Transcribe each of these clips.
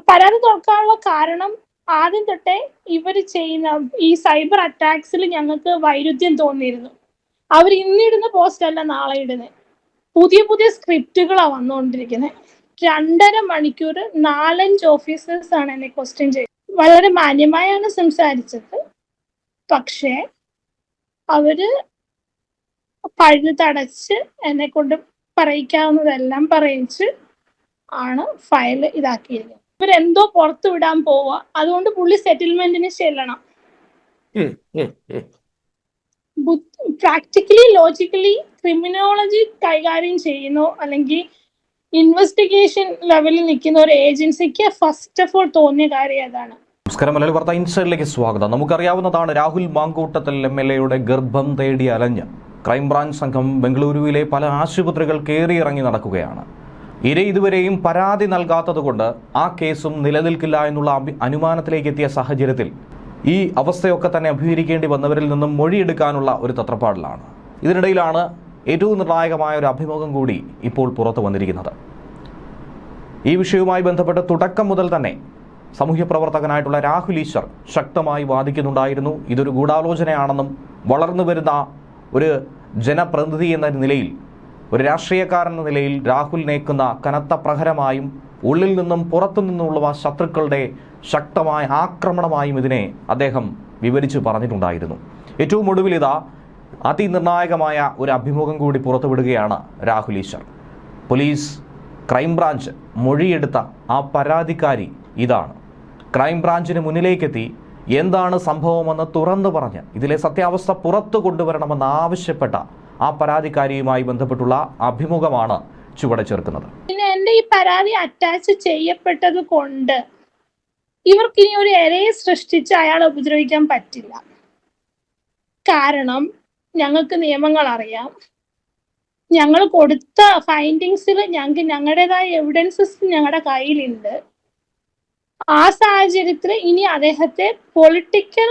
പരാതി തുറക്കാനുള്ള കാരണം ആദ്യം തൊട്ടേ ഇവർ ചെയ്യുന്ന ഈ സൈബർ അറ്റാക്സിൽ ഞങ്ങൾക്ക് വൈരുദ്ധ്യം തോന്നിയിരുന്നു. അവർ ഇന്നിടുന്ന പോസ്റ്റ് അല്ല നാളെ ഇടുന്നത്, പുതിയ പുതിയ സ്ക്രിപ്റ്റുകളാണ് വന്നുകൊണ്ടിരിക്കുന്നത്. 2.5 മണിക്കൂർ 4-5 ഓഫീസേഴ്സ് ആണ് എന്നെ ക്വസ്റ്റ്യൻ ചെയ്തത്. വളരെ മാന്യമായാണ് സംസാരിച്ചത്. പക്ഷേ അവര് പഴുതടച്ച് എന്നെ കൊണ്ട് പറയിക്കാവുന്നതെല്ലാം പറയിച്ച് ആണ് ഫയൽ ഇതാക്കിയിരിക്കുന്നത്. ഇവരെന്തോ പുറത്തു വിടാൻ പോവുക, അതുകൊണ്ട് പുള്ളി സെറ്റിൽമെന്റിന് ചെല്ലണം. പ്രാക്ടിക്കലി ലോജിക്കലി ക്രിമിനോളജി കൈകാര്യം ചെയ്യുന്നു അല്ലെങ്കിൽ ഇൻവെസ്റ്റിഗേഷൻ ലെവലിൽ നിൽക്കുന്ന ഒരു ഏജൻസിക്ക് ഫസ്റ്റ് ഓഫ് ഓൾ തോന്നിയ കാര്യം അതാണ്. നമസ്കാരം, മലയാളി വാർത്ത ഇൻസൈഡിലേക്ക് സ്വാഗതം. നമുക്കറിയാവുന്നതാണ് രാഹുൽ മാങ്കൂട്ടത്തിൽ MLA-യുടെ ഗർഭം തേടി അലഞ്ഞ് ക്രൈംബ്രാഞ്ച് സംഘം ബംഗളൂരുവിലെ പല ആശുപത്രികൾ കയറിയിറങ്ങി നടക്കുകയാണ്. ഇതുവരെയും പരാതി നൽകാത്തതുകൊണ്ട് ആ കേസും നിലനിൽക്കില്ല എന്നുള്ള അനുമാനത്തിലേക്ക് എത്തിയ സാഹചര്യത്തിൽ ഈ അവസ്ഥയൊക്കെ തന്നെ അഭിമുഖീകരിക്കേണ്ടി വന്നവരിൽ നിന്നും മൊഴിയെടുക്കാനുള്ള ഒരു തത്രപ്പാടിലാണ്. ഇതിനിടയിലാണ് ഏറ്റവും നിർണായകമായ ഒരു അഭിമുഖം കൂടി ഇപ്പോൾ പുറത്തു വന്നിരിക്കുന്നത്. ഈ വിഷയവുമായി ബന്ധപ്പെട്ട് തുടക്കം മുതൽ തന്നെ സാമൂഹ്യ പ്രവർത്തകനായിട്ടുള്ള രാഹുൽ ഈശ്വർ ശക്തമായി വാദിക്കുന്നുണ്ടായിരുന്നു. ഇതൊരു ഗൂഢാലോചനയാണെന്നും വളർന്നു വരുന്ന ഒരു ജനപ്രതിനിധി എന്ന നിലയിൽ, ഒരു രാഷ്ട്രീയക്കാരൻ എന്ന നിലയിൽ രാഹുൽ നേക്കുന്ന കനത്ത പ്രഹരമായും ഉള്ളിൽ നിന്നും പുറത്തു നിന്നുമുള്ള ശത്രുക്കളുടെ ശക്തമായ ആക്രമണമായും ഇതിനെ അദ്ദേഹം വിവരിച്ചു പറഞ്ഞിട്ടുണ്ടായിരുന്നു. ഏറ്റവും ഒടുവിൽ ഇതാ അതിനിർണായകമായ ഒരു അഭിമുഖം കൂടി പുറത്തുവിടുകയാണ് രാഹുൽ ഈശ്വർ. പോലീസ് ക്രൈംബ്രാഞ്ച് മൊഴിയെടുത്ത ആ പരാതിക്കാരി ഇതാണ്. ക്രൈംബ്രാഞ്ചിന് മുന്നിലേക്കെത്തി എന്താണ് സംഭവമെന്ന് തുറന്നു പറഞ്ഞ് ഇതിലെ സത്യാവസ്ഥ പുറത്തു കൊണ്ടുവരണമെന്ന് ആവശ്യപ്പെട്ട ആ പരാതിക്കാരിയുമായി ബന്ധപ്പെട്ടുള്ള അഭിമുഖമാണ് ചുവടെ ചേർക്കുന്നത്. പിന്നെ എന്റെ ഈ പരാതി അറ്റാച്ച് ചെയ്യപ്പെട്ടത് കൊണ്ട് ഇവർക്ക് ഇനി ഒരു ഇരയെ സൃഷ്ടിച്ച് അയാളെ ഉപദ്രവിക്കാൻ പറ്റില്ല. കാരണം ഞങ്ങൾക്ക് നിയമങ്ങൾ അറിയാം. ഞങ്ങൾ കൊടുത്ത ഫൈൻഡിങ്സിൽ ഞങ്ങൾക്ക് ഞങ്ങളുടേതായ എവിഡൻസസ് ഞങ്ങളുടെ കയ്യിലുണ്ട്. ആ സാഹചര്യത്തിൽ ഇനി അദ്ദേഹത്തെ പൊളിറ്റിക്കൽ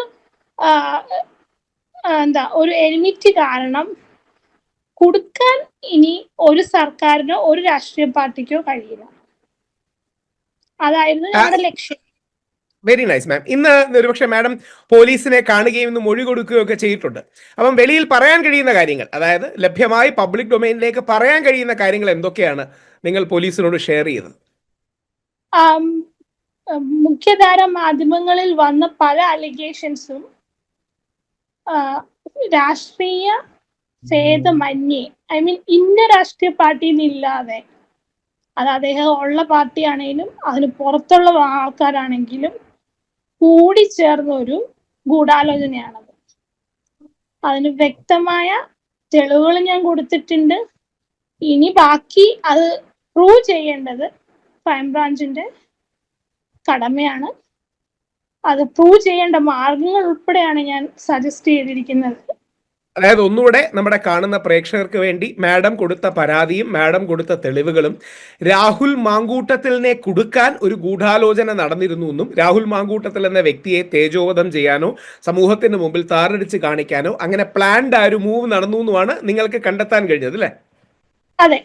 ഒരു എനിമിറ്റി കാരണം കൊടുക്കാൻ ഇനി ഒരു സർക്കാരിനോ ഒരു രാഷ്ട്രീയ പാർട്ടിക്കോ കഴിയില്ല. അതായിരുന്നു ഞങ്ങളുടെ ലക്ഷ്യം. വെരി നൈസ് മാം. ഇന്ന് ഒരുപക്ഷെ മാഡം പോലീസിനെ കാണുകയും ഇന്ന് മൊഴി കൊടുക്കുകയും ഒക്കെ ചെയ്തിട്ടുണ്ട്. അപ്പം വെളിയിൽ പറയാൻ കഴിയുന്ന കാര്യങ്ങൾ, അതായത് ലഭ്യമായി പബ്ലിക് ഡൊമൈനിലേക്ക് പറയാൻ കഴിയുന്ന കാര്യങ്ങൾ എന്തൊക്കെയാണ് നിങ്ങൾ പോലീസിനോട് ഷെയർ ചെയ്തത്? മുഖ്യധാര മാധ്യമങ്ങളിൽ വന്ന പല അലിഗേഷൻസും രാഷ്ട്രീയ ഭേദമന്യേ, ഇന്ന രാഷ്ട്രീയ പാർട്ടിയിൽ ഇല്ലാതെ, അത് അദ്ദേഹം ഉള്ള പാർട്ടിയാണെങ്കിലും അതിന് പുറത്തുള്ള ആൾക്കാരാണെങ്കിലും കൂടി ചേർന്ന ഒരു ഗൂഢാലോചനയാണത്. അതിന് വ്യക്തമായ തെളിവുകൾ ഞാൻ കൊടുത്തിട്ടുണ്ട്. ഇനി ബാക്കി അത് പ്രൂവ് ചെയ്യേണ്ടത് ക്രൈംബ്രാഞ്ചിന്റെ കടമയാണ്. അത് പ്രൂവ് ചെയ്യേണ്ട മാർഗങ്ങൾ ഉൾപ്പെടെയാണ് ഞാൻ സജസ്റ്റ് ചെയ്തിരിക്കുന്നത്. അതായത് ഒന്നുകൂടെ നമ്മുടെ കാണുന്ന പ്രേക്ഷകർക്ക് വേണ്ടി മാഡം കൊടുത്ത പരാതിയും മാഡം കൊടുത്ത തെളിവുകളും രാഹുൽ മാങ്കൂട്ടത്തിലിനെ കുടുക്കാൻ ഒരു ഗൂഢാലോചന നടന്നിരുന്നു എന്നും രാഹുൽ മാങ്കൂട്ടത്തിൽ എന്ന വ്യക്തിയെ തേജോവധം ചെയ്യാനോ സമൂഹത്തിന് മുമ്പിൽ താറടിച്ച് കാണിക്കാനോ അങ്ങനെ പ്ലാൻഡ് ആ ഒരു മൂവ് നടന്നു എന്നുമാണ് നിങ്ങൾക്ക് കണ്ടെത്താൻ കഴിഞ്ഞത്, അല്ലേ? അതെ.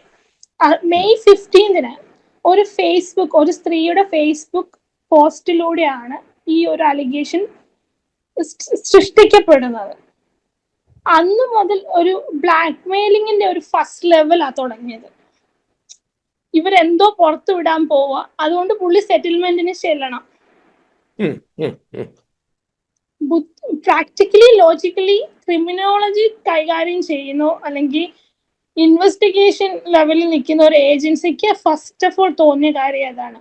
മെയ് 15 ഒരു സ്ത്രീയുടെ ഫേസ്ബുക്ക് പോസ്റ്റിലൂടെയാണ് ഈ ഒരു അലിഗേഷൻ സൃഷ്ടിക്കപ്പെടുന്നത്. അന്ന് മുതൽ ഒരു ബ്ലാക്ക് മെയിലിങ്ങിന്റെ ഒരു ഫസ്റ്റ് ലെവലാ തുടങ്ങിയത്. ഇവരെന്തോ പുറത്തു വിടാൻ പോവുക, അതുകൊണ്ട് പുള്ളി സെറ്റിൽമെന്റിന് ചെല്ലണം. പ്രാക്ടിക്കലി ലോജിക്കലി ക്രിമിനോളജി കൈകാര്യം ചെയ്യുന്നു അല്ലെങ്കിൽ ഇൻവെസ്റ്റിഗേഷൻ ലെവലിൽ നിൽക്കുന്ന ഒരു ഏജൻസിക്ക് ഫസ്റ്റ് ഓഫ് ഓൾ തോന്നിയ കാര്യം അതാണ്.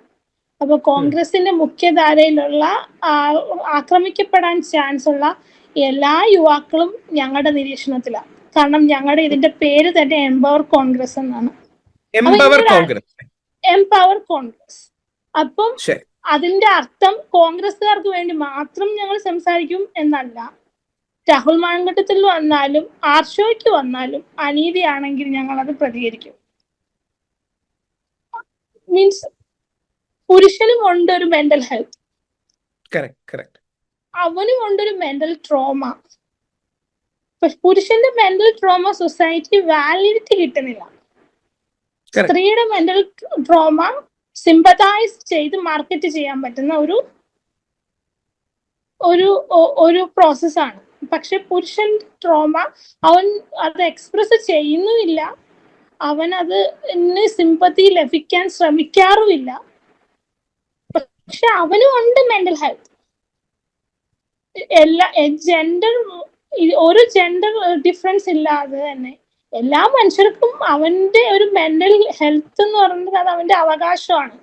അപ്പൊ കോൺഗ്രസിന്റെ മുഖ്യധാരയിലുള്ള ആക്രമിക്കപ്പെടാൻ ചാൻസ് ഉള്ള എല്ലാ യുവാക്കളും ഞങ്ങളുടെ നിരീക്ഷണത്തിലാണ്. കാരണം ഞങ്ങളുടെ ഇതിന്റെ പേര് തന്നെ എംപവർ കോൺഗ്രസ് എന്നാണ്. എംപവർ കോൺഗ്രസ്. അപ്പം അതിന്റെ അർത്ഥം കോൺഗ്രസ്സുകാർക്ക് വേണ്ടി മാത്രം ഞങ്ങൾ സംസാരിക്കും എന്നല്ല. രാഹുൽ മാങ്കൂട്ടത്തിൽ വന്നാലും ആർഷോയ്ക്ക് വന്നാലും അനീതിയാണെങ്കിൽ ഞങ്ങൾ അത് പ്രതികരിക്കും. മീൻസ് പുരുഷനും ഉണ്ട് ഒരു മെന്റൽ ഹെൽത്ത്, അവനും ഉണ്ടൊരു മെന്റൽ ട്രോമ. പുരുഷന്റെ മെന്റൽ ട്രോമ സൊസൈറ്റി വാലിഡിറ്റി കിട്ടുന്നില്ല. സ്ത്രീയുടെ മെന്റൽ ട്രോമ സിമ്പതൈസ് ചെയ്ത് മാർക്കറ്റ് ചെയ്യാൻ പറ്റുന്ന ഒരു ഒരു ഒരു പ്രോസസ്സാണ്. പക്ഷെ പുരുഷൻ ട്രോമ അവൻ അത് എക്സ്പ്രസ് ചെയ്യുന്നുമില്ല, അവൻ അത് സിമ്പതി ലഭിക്കാൻ ശ്രമിക്കാറുമില്ല. പക്ഷെ അവനും ഉണ്ട് മെന്റൽ ഹെൽത്ത്. എല്ലാ ഒരു ജെൻഡർ ഡിഫറൻസ് ഇല്ലാതെ തന്നെ എല്ലാ മനുഷ്യർക്കും അവന്റെ ഒരു മെന്റൽ ഹെൽത്ത് എന്ന് പറയുന്നത് അത് അവന്റെ അവകാശമാണ്.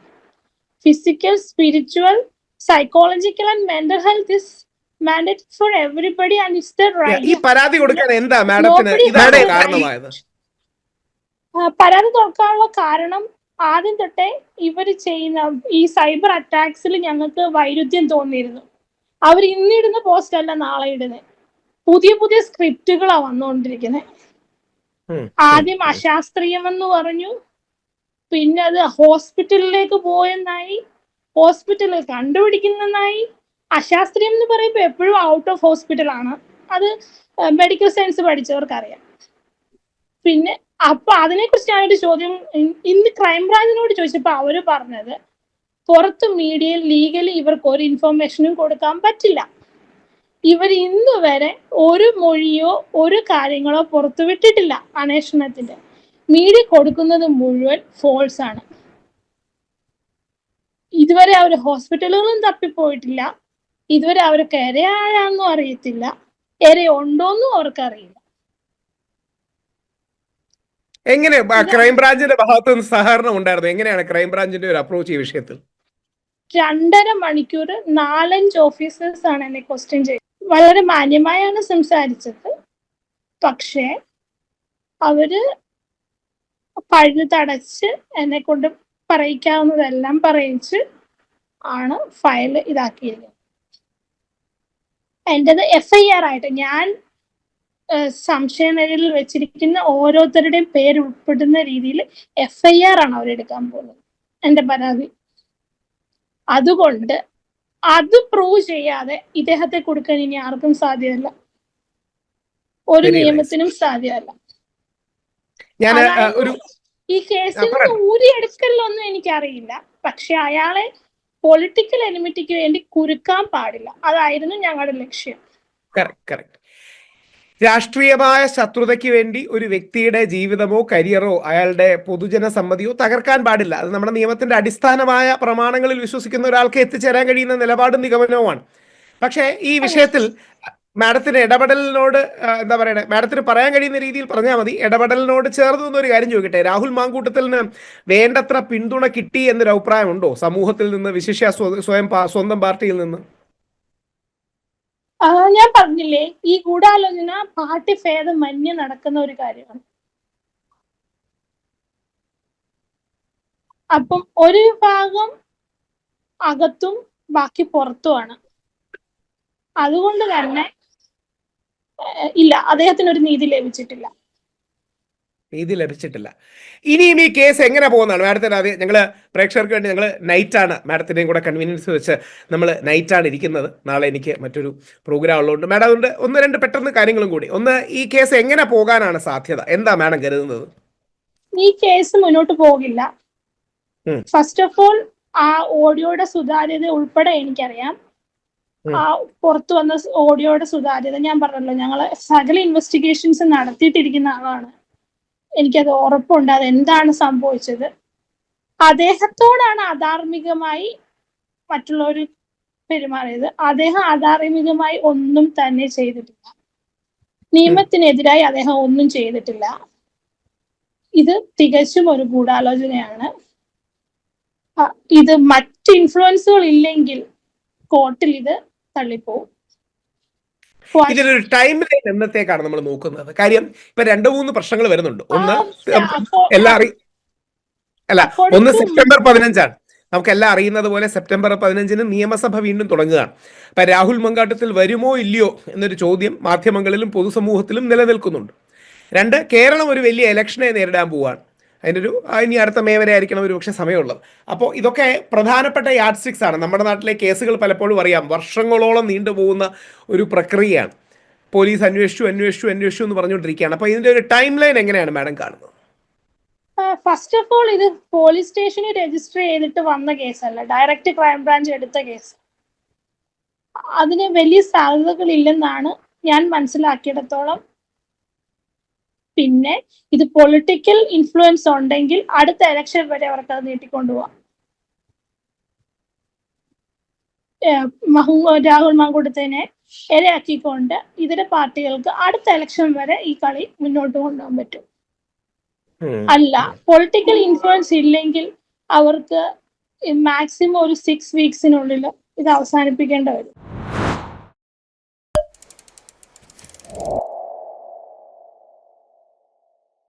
Physical, spiritual, psychological and mental health is mandatory for everybody and it's the right. ഈ പരാതി കൊടുക്കാൻ എന്താ മാഡത്തിന് ഇതാണ് കാരണമായത്? പരാതി കൊടുക്കാനുള്ള കാരണം ആദ്യം തൊട്ടേ ഇവർ ചെയ്യുന്ന ഈ സൈബർ അറ്റാക്സിൽ ഞങ്ങൾക്ക് വൈരുദ്ധ്യം തോന്നിയിരുന്നു. അവർ ഇന്നിടുന്ന പോസ്റ്റ് അല്ല നാളെ ഇടുന്നത്, പുതിയ പുതിയ സ്ക്രിപ്റ്റുകളാണ് വന്നുകൊണ്ടിരിക്കുന്നത്. ആദ്യം അശാസ്ത്രീയമെന്ന് പറഞ്ഞു, പിന്നെ അത് ഹോസ്പിറ്റലിലേക്ക് പോയെന്നായി, ഹോസ്പിറ്റലിൽ കണ്ടുപിടിക്കുന്നെന്നായി. അശാസ്ത്രീയം എന്ന് പറയുമ്പോൾ എപ്പോഴും ഔട്ട് ഓഫ് ഹോസ്പിറ്റൽ ആണ്, അത് മെഡിക്കൽ സയൻസ് പഠിച്ചവർക്കറിയാം. പിന്നെ അപ്പൊ അതിനെക്കുറിച്ച് ഞാനൊരു ചോദ്യം ഇന്ന് ക്രൈംബ്രാഞ്ചിനോട് ചോദിച്ചപ്പോൾ അവര് പറഞ്ഞത് പുറത്ത് മീഡിയയിൽ ലീഗലി ഇവർക്ക് ഒരു ഇൻഫർമേഷനും കൊടുക്കാൻ പറ്റില്ല. ഇവർ ഇന്ന് വരെ ഒരു മൊഴിയോ ഒരു കാര്യങ്ങളോ പുറത്തു വിട്ടിട്ടില്ല. അന്വേഷണത്തിന്റെ മീഡിയ കൊടുക്കുന്നത് മുഴുവൻ ഫോൾസ് ആണ്. ഇതുവരെ അവർ ഹോസ്പിറ്റലുകളും തപ്പിപ്പോയിട്ടില്ല, ഇതുവരെ അവർക്ക് ഇരയാണെന്നും അറിയത്തില്ല, ഇര ഉണ്ടോന്നും അവർക്കറിയില്ല. എങ്ങനെ ക്രൈംബ്രാഞ്ചിന്റെ ഭാഗത്ത് നിന്ന് സഹകരണം ഉണ്ടായിരുന്നു? എങ്ങനെയാണ് ക്രൈംബ്രാഞ്ചിന്റെ ഒരു അപ്രോച്ച് ഈ വിഷയത്തിൽ? 2.5 മണിക്കൂർ 4-5 ഓഫീസേഴ്സ് ആണ് എന്നെ ക്വസ്റ്റ്യൻ ചെയ്തത്. വളരെ മാന്യമായാണ് സംസാരിച്ചത്. പക്ഷേ അവര് പഴുതടച്ച് എന്നെ കൊണ്ട് പറയിക്കാവുന്നതെല്ലാം പറയിച്ച് ആണ് ഫയൽ ഇതാക്കിയിരിക്കുന്നത്. എന്റേത് FIR ആയിട്ട് ഞാൻ സംശയനിഴലിൽ വെച്ചിരിക്കുന്ന ഓരോരുത്തരുടെയും പേര് ഉൾപ്പെടുന്ന രീതിയിൽ FIR ആണ് അവരെടുക്കാൻ പോകുന്നത് എന്റെ പരാതി. അതുകൊണ്ട് അത് പ്രൂവ് ചെയ്യാതെ ഇദ്ദേഹത്തെ കൊടുക്കാൻ ഇനി ആർക്കും സാധ്യമല്ല, ഒരു നിയമത്തിനും സാധ്യമല്ല. ഈ കേസിൽ നിന്ന് ഊരിയെടുക്കലൊന്നും എനിക്കറിയില്ല, പക്ഷെ അയാളെ പൊളിറ്റിക്കൽ എനിമിറ്റിക്ക് വേണ്ടി കുരുക്കാൻ പാടില്ല. അതായിരുന്നു ഞങ്ങളുടെ ലക്ഷ്യം. രാഷ്ട്രീയമായ ശത്രുതയ്ക്ക് വേണ്ടി ഒരു വ്യക്തിയുടെ ജീവിതമോ കരിയറോ അയാളുടെ പൊതുജന സമ്മതിയോ തകർക്കാൻ പാടില്ല. അത് നമ്മുടെ നിയമത്തിന്റെ അടിസ്ഥാനമായ പ്രമാണങ്ങളിൽ വിശ്വസിക്കുന്ന ഒരാൾക്ക് എത്തിച്ചേരാൻ കഴിയുന്ന നിലപാടും നിഗമനവുമാണ്. പക്ഷേ ഈ വിഷയത്തിൽ മാഡത്തിന് ഇടപെടലിനോട് എന്താ പറയണേ, മാഡത്തിന് പറയാൻ കഴിയുന്ന രീതിയിൽ പറഞ്ഞാൽ മതി. ഇടപെടലിനോട് ചേർന്ന് നിന്നൊരു കാര്യം ചോദിക്കട്ടെ, രാഹുൽ മാങ്കൂട്ടത്തിന് വേണ്ടത്ര പിന്തുണ കിട്ടി എന്നൊരു അഭിപ്രായമുണ്ടോ സമൂഹത്തിൽ നിന്ന്, വിശിഷ്യ സ്വന്തം പാർട്ടിയിൽ നിന്ന്? ഞാൻ പറഞ്ഞില്ലേ, ഈ ഗൂഢാലോചന പാർട്ടി ഭേദമന്യേ നടക്കുന്ന ഒരു കാര്യമാണ്. അപ്പം ഒരു വിഭാഗം അകത്തും ബാക്കി പുറത്തുമാണ്. അതുകൊണ്ട് തന്നെ ഇല്ല, അദ്ദേഹത്തിന് ഒരു നീതി ലഭിച്ചിട്ടില്ല. ഇനിയും ഈ കേസ് എങ്ങനെ പോകുന്നതാണ് മാഡത്തിന്? അത് ഞങ്ങള് പ്രേക്ഷകർക്ക് വേണ്ടി ഞങ്ങൾ നൈറ്റാണ്, മാഡത്തിൻ്റെയും കൂടെ കൺവീനിയൻസ് വെച്ച് നമ്മൾ നൈറ്റാണ് ഇരിക്കുന്നത്. നാളെ എനിക്ക് മറ്റൊരു പ്രോഗ്രാം ഉള്ളതുകൊണ്ട് മാഡം അതുകൊണ്ട് 1-2 പെട്ടെന്ന് കാര്യങ്ങളും കൂടി. ഒന്ന്, ഈ കേസ് എങ്ങനെ പോകാനാണ് സാധ്യത? എന്താ മാഡം കരുതുന്നത്? ഈ കേസ് മുന്നോട്ട് പോകില്ല. ഫസ്റ്റ് ഓഫ് ഓൾ ആ ഓഡിയോയുടെ സുതാര്യത ഉൾപ്പെടെ എനിക്കറിയാം. ആ പുറത്തു വന്ന ഓഡിയോയുടെ സുതാര്യത ഞാൻ പറഞ്ഞല്ലോ, ഞങ്ങൾ സകല ഇൻവെസ്റ്റിഗേഷൻസ് നടത്തിയിട്ടിരിക്കുന്ന ആളാണ്. എനിക്കത് ഉറപ്പുണ്ട് അതെന്താണ് സംഭവിച്ചത്. അദ്ദേഹത്തോടാണ് അധാർമികമായി മറ്റുള്ളവർ പെരുമാറിയത്. അദ്ദേഹം അധാർമികമായി ഒന്നും തന്നെ ചെയ്തിട്ടില്ല, നിയമത്തിനെതിരായി അദ്ദേഹം ഒന്നും ചെയ്തിട്ടില്ല. ഇത് തികച്ചും ഒരു ഗൂഢാലോചനയാണ്. ഇത് മറ്റ് ഇൻഫ്ലുവൻസുകൾ ഇല്ലെങ്കിൽ കോർട്ടിൽ ഇത് തള്ളിപ്പോവും. ഇതിലൊരു ടൈം ലൈൻ എന്നത്തേക്കാണ് നമ്മൾ നോക്കുന്നത്? കാര്യം ഇപ്പൊ 2-3 പ്രശ്നങ്ങൾ വരുന്നുണ്ട്. ഒന്ന് സെപ്റ്റംബർ 15 നമുക്കെല്ലാം അറിയുന്നത് പോലെ സെപ്റ്റംബർ 15 നിയമസഭ വീണ്ടും തുടങ്ങുകയാണ്. അപ്പൊ രാഹുൽ മങ്കാട്ടത്തിൽ വരുമോ ഇല്ലയോ എന്നൊരു ചോദ്യം മാധ്യമങ്ങളിലും പൊതുസമൂഹത്തിലും നിലനിൽക്കുന്നുണ്ട്. 2, കേരളം ഒരു വലിയ ഇലക്ഷനെ നേരിടാൻ പോവുകയാണ്. അതിൻ്റെ ഇനി അടുത്ത മെയ് വരെ ആയിരിക്കണം ഒരു പക്ഷേ സമയമുള്ളത്. അപ്പോൾ ഇതൊക്കെ പ്രധാനപ്പെട്ട യാഡ് സ്റ്റിക്സ് ആണ്. നമ്മുടെ നാട്ടിലെ കേസുകൾ പലപ്പോഴും അറിയാം, വർഷങ്ങളോളം നീണ്ടുപോകുന്ന ഒരു പ്രക്രിയയാണ്. പോലീസ് അന്വേഷിച്ചു എന്ന് പറഞ്ഞുകൊണ്ടിരിക്കുകയാണ്. അപ്പോൾ ഇതിൻ്റെ ഒരു ടൈം ലൈൻ എങ്ങനെയാണ് മാഡം കാണുന്നത്? ഫസ്റ്റ് ഓഫ് ഓൾ ഇത് പോലീസ് സ്റ്റേഷനിൽ രജിസ്റ്റർ ചെയ്തിട്ട് വന്ന കേസല്ല, ഡയറക്റ്റ് ക്രൈംബ്രാഞ്ച് എടുത്ത കേസ്. അതിന് വലിയ സാധ്യതകളില്ലെന്നാണ് ഞാൻ മനസ്സിലാക്കിയിടത്തോളം. പിന്നെ ഇത് പൊളിറ്റിക്കൽ ഇൻഫ്ലുവൻസ് ഉണ്ടെങ്കിൽ അടുത്ത ഇലക്ഷൻ വരെ അവർക്ക് അത് നീട്ടിക്കൊണ്ടുപോകാം. രാഹുൽ മാങ്കൂട്ടത്തിനെ ഇരയാക്കിക്കൊണ്ട് ഇതര പാർട്ടികൾക്ക് അടുത്ത ഇലക്ഷൻ വരെ ഈ കളി മുന്നോട്ട് കൊണ്ടുപോകാൻ പറ്റും. അല്ല, പൊളിറ്റിക്കൽ ഇൻഫ്ലുവൻസ് ഇല്ലെങ്കിൽ അവർക്ക് മാക്സിമം ഒരു 6 വീക്സിനുള്ളിൽ ഇത് അവസാനിപ്പിക്കേണ്ടി വരും.